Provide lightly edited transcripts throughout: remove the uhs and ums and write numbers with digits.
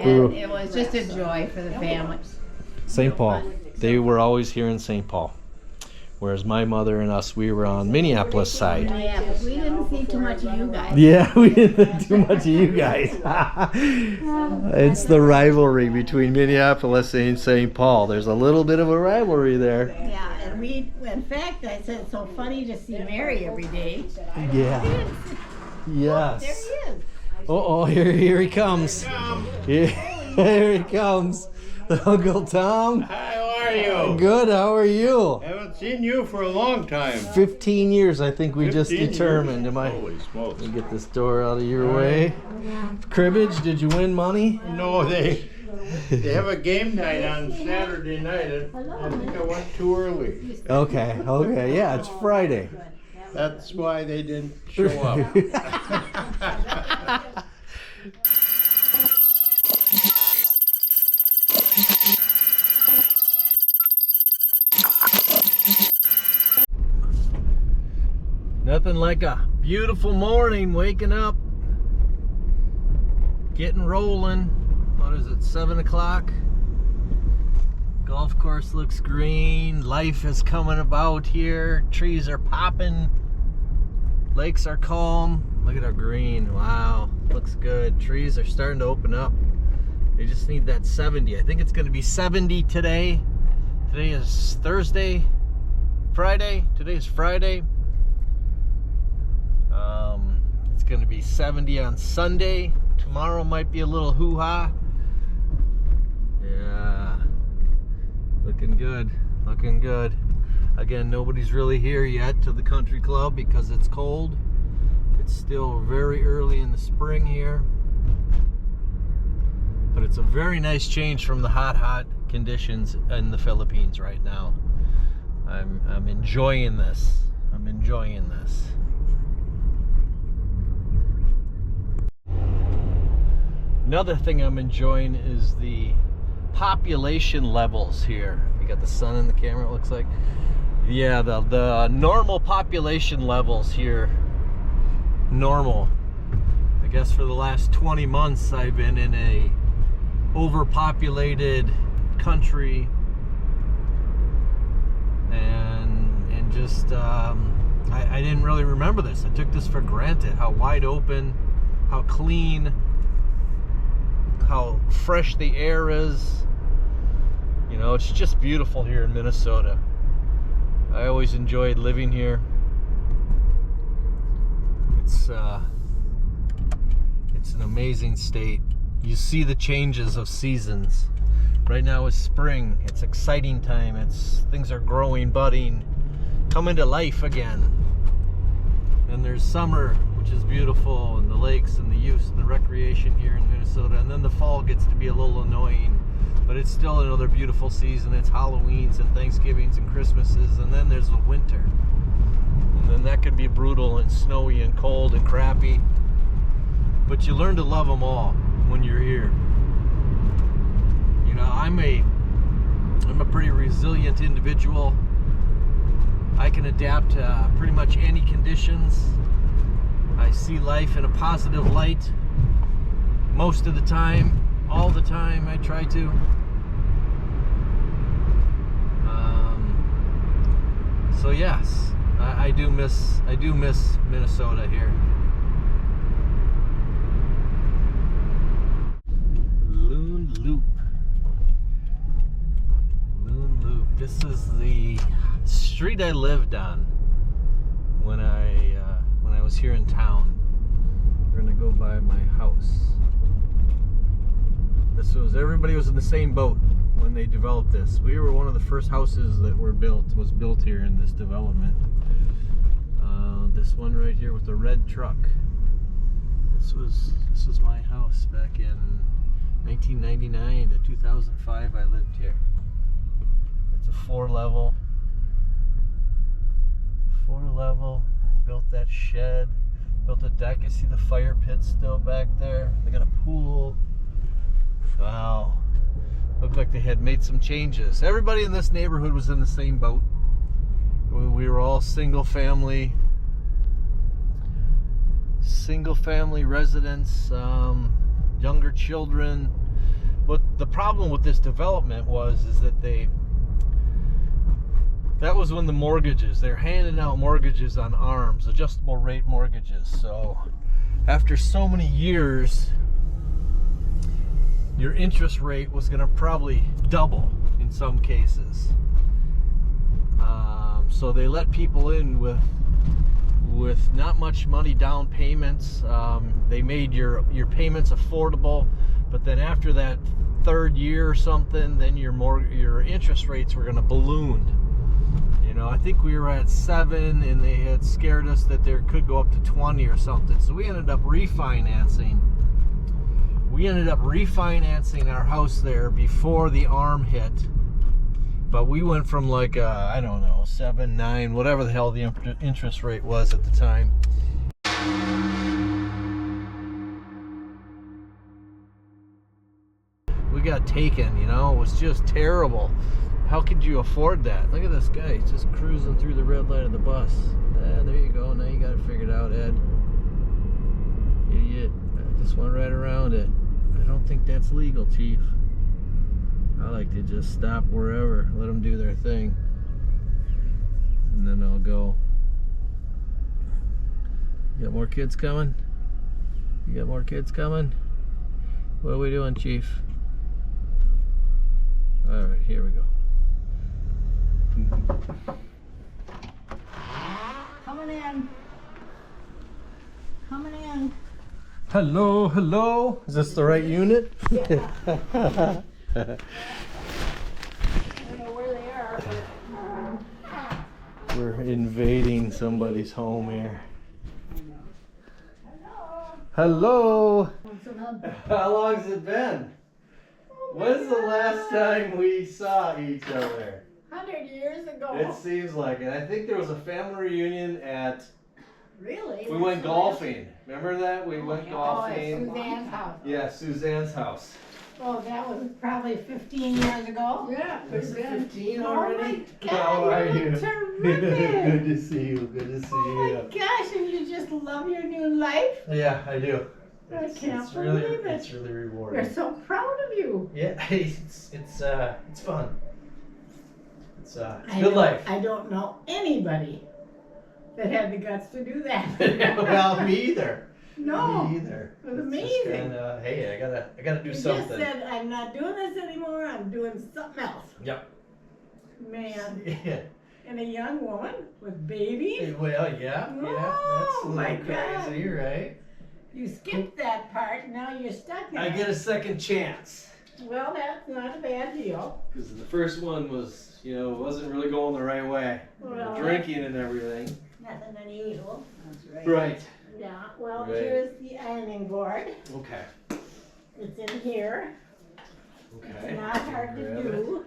And it was just a joy for the family. St. Paul. They were always here in St. Paul. Whereas my mother and us, we were on Minneapolis side. Yeah, but we didn't see too much of you guys. Yeah, we didn't do much of you guys. It's the rivalry between Minneapolis and St. Paul. There's a little bit of a rivalry there. Yeah, and in fact, I said it's so funny to see Mary every day. Yeah. Yes. There he is. Oh, here he comes. Here he comes. Uncle Tom. Hi, how are you? Good, how are you? Haven't seen you for a long time. 15 years, I think we just 15 determined. years? Am I? Holy smokes. Let me get this door out of your way. Cribbage, did you win money? No, they have a game night on Saturday night. And I think I went too early. Okay, yeah, it's Friday. That's why they didn't show up. Nothing like a beautiful morning, waking up, getting rolling. What is it, 7 o'clock? Golf course looks green, life is coming about here, trees are popping, lakes are calm. Look at our green, wow, looks good. Trees are starting to open up. They just need that 70. I think it's gonna be 70 today. Today is Friday. Today is Friday. It's going to be 70 on Sunday. Tomorrow might be a little hoo-ha. Yeah. Looking good. Looking good. Again, nobody's really here yet to the country club because it's cold. It's still very early in the spring here. But it's a very nice change from the hot conditions in the Philippines right now. I'm enjoying this. I'm enjoying this. Another thing I'm enjoying is the population levels here. You got the sun in the camera, it looks like. Yeah, the normal population levels here. Normal. I guess for the last 20 months I've been in a overpopulated country and just I didn't really remember this. I took this for granted, how wide open, how clean, how fresh the air is. You know, it's just beautiful here in Minnesota. I always enjoyed living here. It's an amazing state. You see the changes of seasons. Right now is spring. It's exciting time. Things are growing, budding, coming to life again. Then there's summer, which is beautiful, and the lakes and the use and the recreation here in Minnesota. And then the fall gets to be a little annoying, but it's still another beautiful season. It's Halloweens and Thanksgivings and Christmases, and then there's the winter. And then that can be brutal and snowy and cold and crappy. But you learn to love them all when you're here. You know, I'm a pretty resilient individual. I can adapt to pretty much any conditions. I see life in a positive light most of the time, all the time. I try to. So yes, I do miss Minnesota here. Loon Loop. This is the street I lived on when I was here in town. We're gonna go by my house. Everybody was in the same boat when they developed this. We were one of the first houses that was built here in this development. This one right here with the red truck. This was my house back in 1999 to 2005. I lived here. It's a four level. I built that shed, built a deck. You see the fire pit still back there. They got a pool. Wow. Looked like they had made some changes. Everybody in this neighborhood was in the same boat. We were all single family residents, younger children. what the problem with this development was is that that was when the mortgages, they're handing out mortgages on ARMs, adjustable rate mortgages. So after so many years, your interest rate was going to probably double in some cases. So they let people in with not much money down payments. They made your payments affordable, but then after that third year or something, then your interest rates were going to balloon. You know, I think we were at 7, and they had scared us that there could go up to 20 or something. So we ended up refinancing. We ended up refinancing our house there before the ARM hit. But we went from like, I don't know, 7, 9, whatever the hell the interest rate was at the time. We got taken, you know, it was just terrible. How could you afford that? Look at this guy, he's just cruising through the red light of the bus. There you go, now you got it figured out, Ed. Idiot, I just went right around it. I don't think that's legal, Chief. I like to just stop wherever, let them do their thing, and then I'll go. You got more kids coming? You got more kids coming? What are we doing, Chief? All right, here we go. Coming in. Coming in. Hello, hello. Is this the right unit? Yeah. I don't know where they are, but We're invading somebody's home here. Hello. How long has it been? When's the last time we saw each other? 100 years ago. It seems like it. I think there was a family reunion at... Really? We went golfing. Remember that? We went Oh, at golfing. Suzanne's house. Yeah, Suzanne's house. Oh, that was probably 15 years ago. Yeah, Is it 15 Oh already? my God, How are you you? look terrific. Good to see you. Good to see Oh you. my gosh, and you just love your new life? Yeah, I do. I can't It's really, believe it. it's really rewarding. We're so proud of you. Yeah, it's fun. It's I good don't- life. I don't know anybody that had the guts to do that. Well, me either. No. Me either. It was It's just amazing. kinda, hey, I gotta do You something. just said, I'm not doing this anymore, I'm doing something else. Yep. Man, Yeah. and a young woman with babies? Well, yeah. Oh, That's a my little God. crazy, right? You skipped that part, now you're stuck in I it. get a second chance. Well, that's not a bad deal. Because the first one was, wasn't really going the right way. Well, Drinking and everything. Nothing unusual. That's right. Right. Yeah, well, Right. here's the ironing board. Okay. It's in here. Okay. It's not hard to Grab do.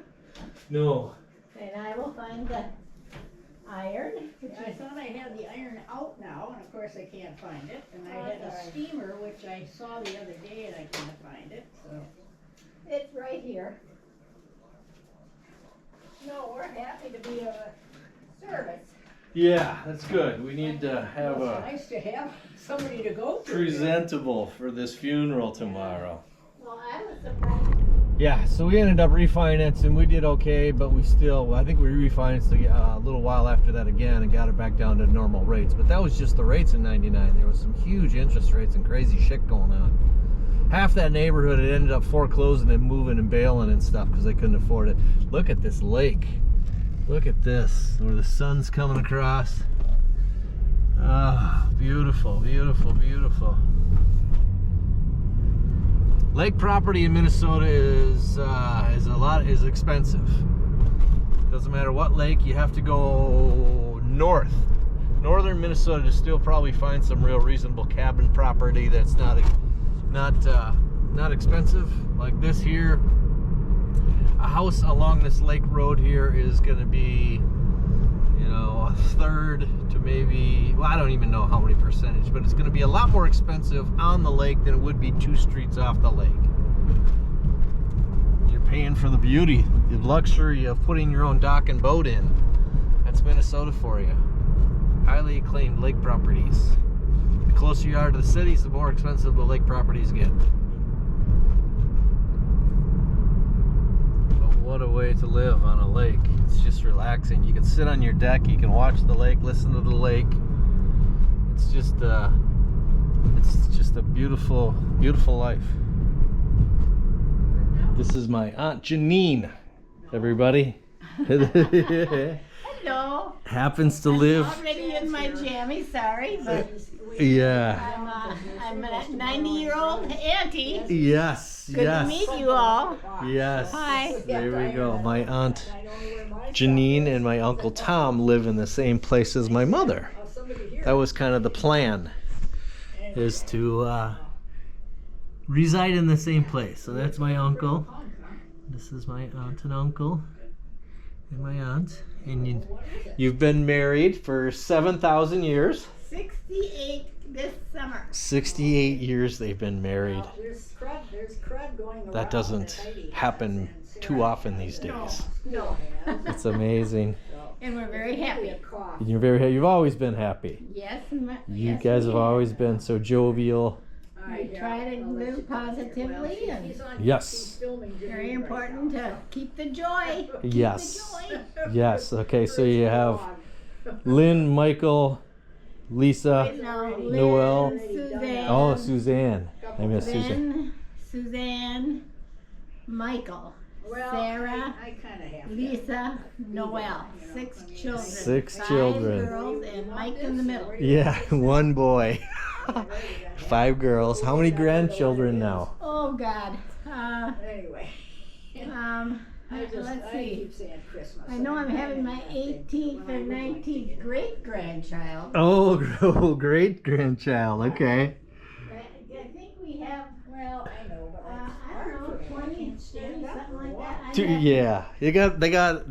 No. And I will find the iron. Yeah, I thought I had the iron out now, and of course I can't find it. And I Oh, had a sorry. steamer, which I saw the other day, and I can't find it, so. It's right here. No, we're happy to be of service. Yeah, that's good. We need to have It's a nice to have somebody to go to. presentable for this funeral tomorrow. Well, I was surprised. Yeah, so we ended up refinancing. We did okay, but we still, I think we refinanced a little while after that again and got it back down to normal rates. But that was just the rates in '99. There was some huge interest rates and crazy shit going on. Half that neighborhood had ended up foreclosing and moving and bailing and stuff because they couldn't afford it. Look at this lake. Look at this, where the sun's coming across. Ah, beautiful, beautiful, beautiful. Lake property in Minnesota is expensive. Doesn't matter what lake, you have to go north. Northern Minnesota to still probably find some real reasonable cabin property that's not expensive. Like this here, a house along this lake road here is going to be, a third to maybe, well, I don't even know how many percentage, but it's going to be a lot more expensive on the lake than it would be 2 streets off the lake. You're paying for the beauty, the luxury of putting your own dock and boat in. That's Minnesota for you. Highly acclaimed lake properties. The closer you are to the cities, the more expensive the lake properties get. way to live on a lake. It's just relaxing. You can sit on your deck, you can watch the lake, listen to the lake. It's just a beautiful, beautiful life. This is my Aunt Janine, everybody. Hello. Happens to live. Already in my jammy, sorry, but Yeah. I'm a 90-year-old auntie. Yes. Good to meet you all. Yes. Hi. There we go. My Aunt Janine and my Uncle Tom live in the same place as my mother. That was kind of the plan, is to reside in the same place. So that's my uncle. This is my aunt and uncle and my aunt. And you've been married for 7,000 years. 68 this summer. 68 years they've been married. There's crud going around. That doesn't happen too often these days. No. It's amazing. And we're very happy. And you've always been happy. Yes. You guys have always been so jovial. We try to live positively, and Yes. very important to keep the joy. Yes. Keep the joy. Yes. Okay, so you have Lynn, Michael, Lisa, No, Noel. Lynn, Suzanne. Oh, Suzanne. I miss Suzanne. Lynn, Suzanne, Michael, Sarah, I kind of have to. Lisa, Noel. 6 children. 6 5 children. girls and Mike in the middle. Yeah, 1 boy. 5 girls. How many grandchildren now? Oh God. Anyway, Let's I see. keep saying Christmas. I know I'm having my 18th or 19th great grandchild. Oh, great grandchild. Okay. I think we have, Well, I know, but I don't know, 20, 30, something like that. I Two- have- Yeah, they got a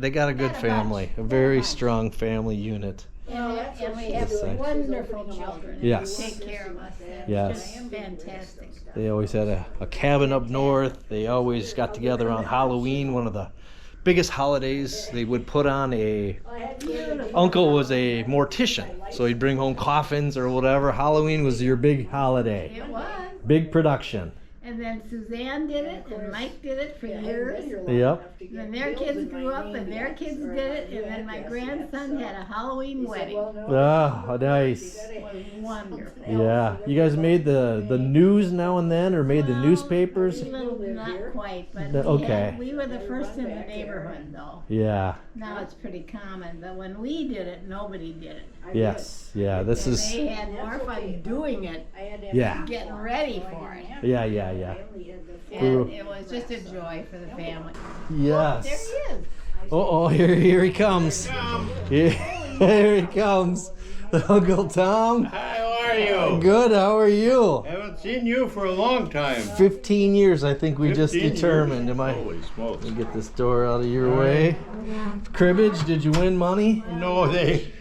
good Got a family, bunch. a Got a very bunch. strong family unit. And we have That's nice. wonderful children. that Yes. Take care of us. It's Yes. just fantastic. They always had a cabin up north. They always got together on Halloween, one of the biggest holidays. They would put on Uncle was a mortician, so he'd bring home coffins or whatever. Halloween was your big holiday, It was. big production. And then Suzanne did it, and Mike did it for years. Yep. And then their kids grew up, and their kids did it, and then my grandson had a Halloween wedding. Ah, nice. It was wonderful. Yeah, you guys made the news now and then, or made the newspapers? Little, not quite, but No, okay. we were the first in the neighborhood, though. Yeah. Now it's pretty common, but when we did it, nobody did it. Yes. Yeah. This And is. they had more fun doing it, Yeah. getting ready for it. Yeah. Cool. And it was just a joy for the family. There Yes. he is. Oh, here he comes. Here he comes. Uncle Tom. Hi, how are you? Good. How are you? Haven't seen you for a long time. 15 years, I think we just 15 determined. years. Am I? Holy smokes. Let me get this door out of your way. Cribbage, did you win money? No, they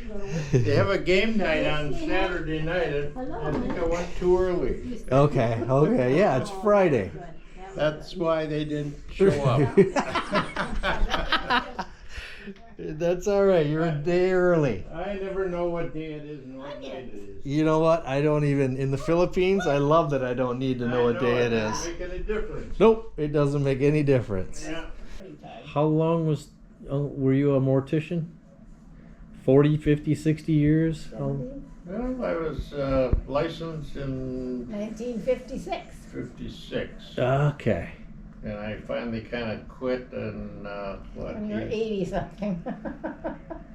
have a game night on Saturday night. And I think I went too early. Okay. Yeah, it's Friday. That's why they didn't show up. That's all right. You're a day early. I never know what day it is and what night it is. You know what? I don't even, in the Philippines, I love that I don't need to know what day it doesn't is. make any difference. Nope, it doesn't make any difference. Yeah. How long were you a mortician? 40, 50, 60 years? Well, I was licensed in 1956. 56. Okay. And I finally kind of quit and When you're 80 something.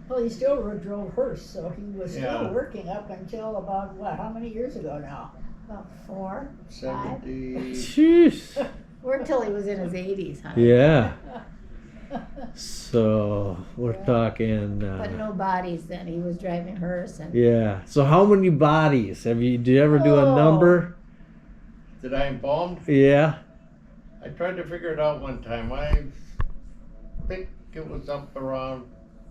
Well, he still drove hearse, so he was still Yeah. working up until about, what, how many years ago now? About 4. 70. Jeez. Worked till he was in his 80s, huh? Yeah. So we're talking. But no bodies then. He was driving hearse and Yeah. So how many bodies have you? Do you ever do a Oh. number? Did I embalm? Yeah. I tried to figure it out one time. I think it was up around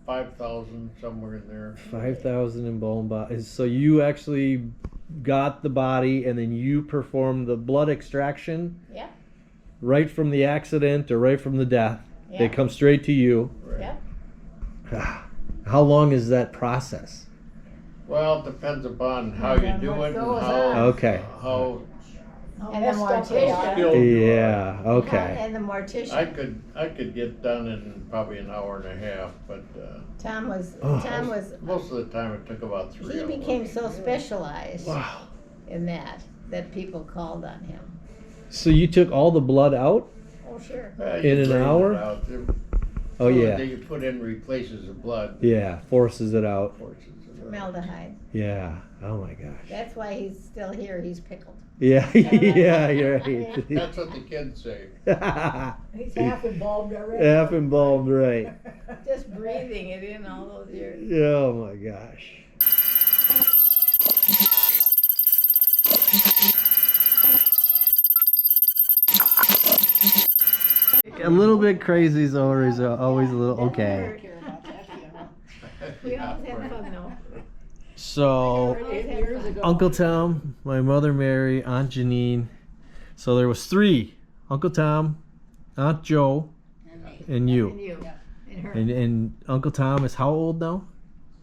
5,000, somewhere in there. 5,000 embalmed bodies. So you actually got the body and then you performed the blood extraction Yeah. right from the accident or right from the death. Yeah. They come straight to you. Yeah. How long is that process? Well, it depends upon how you do it and goes how, Okay. how And the mortician. Skilled Yeah. Okay. And the mortician. I could get done in probably an hour and a half, but Tom was most of the time it took about 3 he hours. became so specialized Wow. in that people called on him. So you took all the blood out? Oh sure. You In an drain it hour? out. Oh yeah. That you put in replaces the blood. Yeah. Forces it out. Forces it out. Formaldehyde. Yeah. Oh my gosh. That's why he's still here. He's pickled. Yeah. Yeah. You're right. That's what the kids say. He's half embalmed already. Half embalmed, right? Just breathing it in all those years. Oh my gosh. A little bit crazy is always a little okay. Care about that, you know. We always have fun though. So 8 years ago. Uncle Tom, my mother Mary, Aunt Janine. So there was 3: Uncle Tom, Aunt Joe, and And you. you. And her. And Uncle Tom is how old now?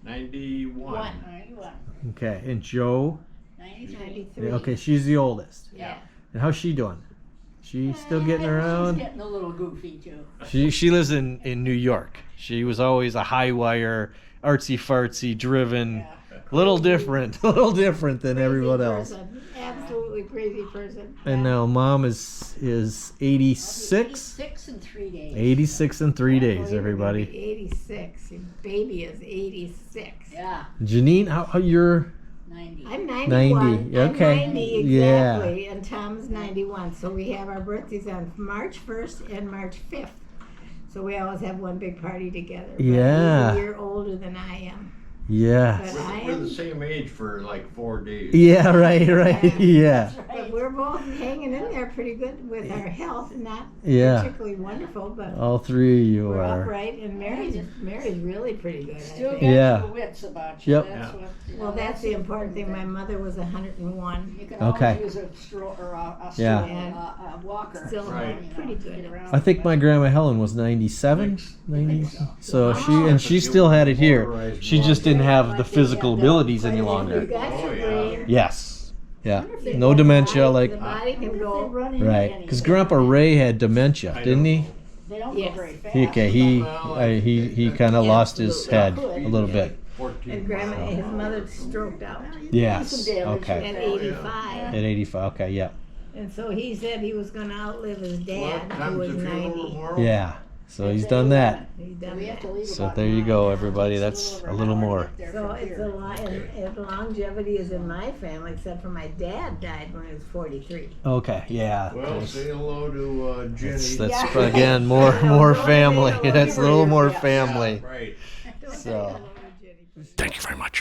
91. 91, Okay, and Joe. 93. 93. Okay, she's the oldest. Yeah. And how's she doing? She still getting She's around? getting a little goofy too. She lives in New York. She was always a high wire, artsy fartsy, driven, Yeah. little different than everyone Crazy else. person. Absolutely crazy person. And now mom is 86. 86 in 3 days. 86 in 3 days, everybody. 86. Your baby is 86. Yeah, Janine, how you're 90. I'm 91. 90, okay. I'm 90 Yeah. exactly, and Tom's 91. So we have our birthdays on March 1st and March 5th. So we always have one big party together. But Yeah. He's a year older than I am. yeah. But We're the same age for like 4 days. Yeah, right. Yeah. But we're both hanging in there pretty good with our health. Not Yeah. particularly wonderful, but All 3 of you we're are. upright. And Mary's really pretty good, I Still got think. Yeah. your wits about you. Yep. That's what, you know, Well, that's the important thing. My thing. mother was 101. You can Okay. always use a stroll or a Yeah. walker. Still Right. you know, pretty to good. get around. I think my grandma Helen was 97, 90. So Wow. she still had it here. She just didn't have the physical abilities any You longer. got your Oh, yeah. brain. Yes. Yeah. No dementia, like The body can go. right. Because Grandpa Ray had dementia, didn't he? They don't Yes. go very fast. Okay, he kind of lost his head a little bit. 14 And grandma, miles. his mother stroked out Yes. at Okay. 85. At 85. Okay. Yeah. And so he said he was going to outlive his What dad, who time's was the funeral 90. tomorrow? Yeah. So he's done that. He So done we have that. to leave So about there you 9 go, now. everybody. It's That's over a an little hour to more. get there So from it's here. and longevity is in my family, except for my dad died when he was 43. Okay. Yeah. Well, say hello to Jenny. That's Yeah. again more family. That's a little more family. Right. So. Jenny. Thank you very much.